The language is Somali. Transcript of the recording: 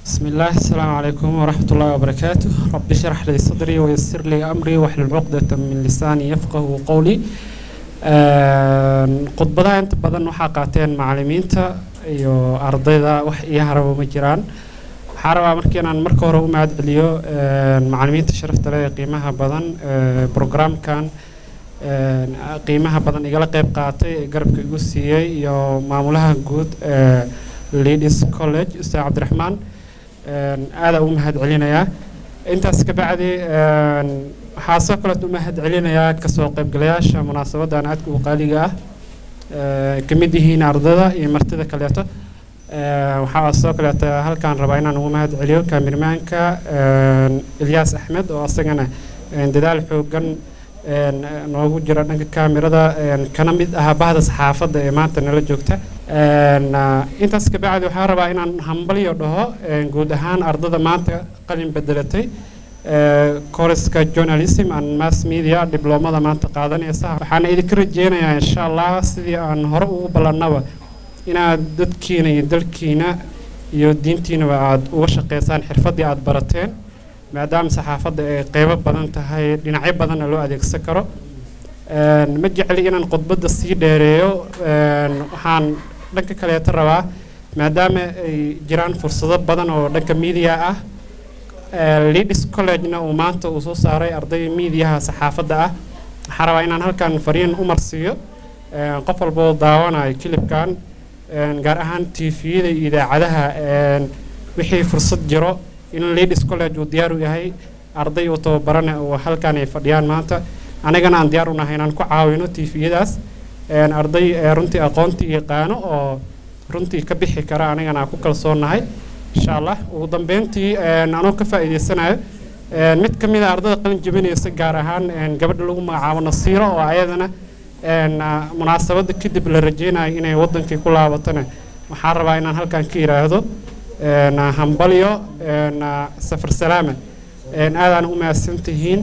بسم الله السلام عليكم ورحمة الله وبركاته. رب اشرح لي صدري ويسر لي أمري واحلل عقدة من لساني يفقه قولي. khudbadaha inta badan waxaa qaateen macallimiinta iyo ardayda wax iyaha rabo ma jiraan. waxaan rabaa markii inaan marka hore u mahad celiyo macallimiinta sharafta leh ee qiimaha badan programkan qiimaha badan igala qayb qaatay ee garabka igu siiyay iyo maamulaha guud Ladies College Ustaad Cabdiraxmaan aada u mahad celinayaa. intaas ka bacdi waxaa soo kale u mahad celinayaa ka soo qaybgalayaasha munaasabadan aadka u qaaliga ah ka mid yihiin ardayda iyo martida kaleeto. waxaa soo kale halkaan rabaa inaan ugu mahad celiyo kaamirmaanka Ilyas Axmed oo asagana dadaal xoogan noogu jira dhanka kaamirada kana mid ah bahda saxaafadda ee maanta nala joogta. intaas ka bacdi waxaan rabaa inaan hambaliyo dhaho guud ahaan ardayda maanta qalin bedelatay kooraska journalism and mass media diblomada maanta qaadanaysa. waxaan idinka rajeynayaa insha Allah sidii aan hore ugu ballanaba inaad dadkiina iyo dalkiina iyo diintiinaba aad uga shaqeysaan xirfadii aad barateen maadaama saxaafadda ay qaybo badan tahay dhinacyo badanna loo adeegsan karo. ma jecli inaan khudbadda sii dheereeyo. waxaan dhanka kaleeta rabaa maadaama ay jiraan fursado badan oo dhanka media ah Ladies College-na uu maanta uu soo saaray arday mediaha saxaafadda ah. waxaan rabaa inaan halkan fariin u marsiiyo qof walba oo daawanayo kilibkan gaar ahaan TV-da iyo idaacadaha wixii fursad jiro in Ladies College uu diyaar u yahay arday oo tababaran oo halkan ay fadhiyaan maanta anagana aan diyaar u nahay inaan ku caawino TV-yadaas arday runtii aqoontii yaqaano oo runtii ka bixi kara anagana ku kalsoonahay insha Allah. ugu dambeyntii anoo ka faa'iideysanayo mid ka mid ah ardayda qalin jabinaysa gaar ahaan gabadha lagu magacaabo Nasiiro oo ayadana munaasabada kadib la rajeynayo inay wadankii ku laabatana waxaan rabaa inaan halkan ka yiraahdo hambaliyo safar salaama aadaan u mahadsantihiin.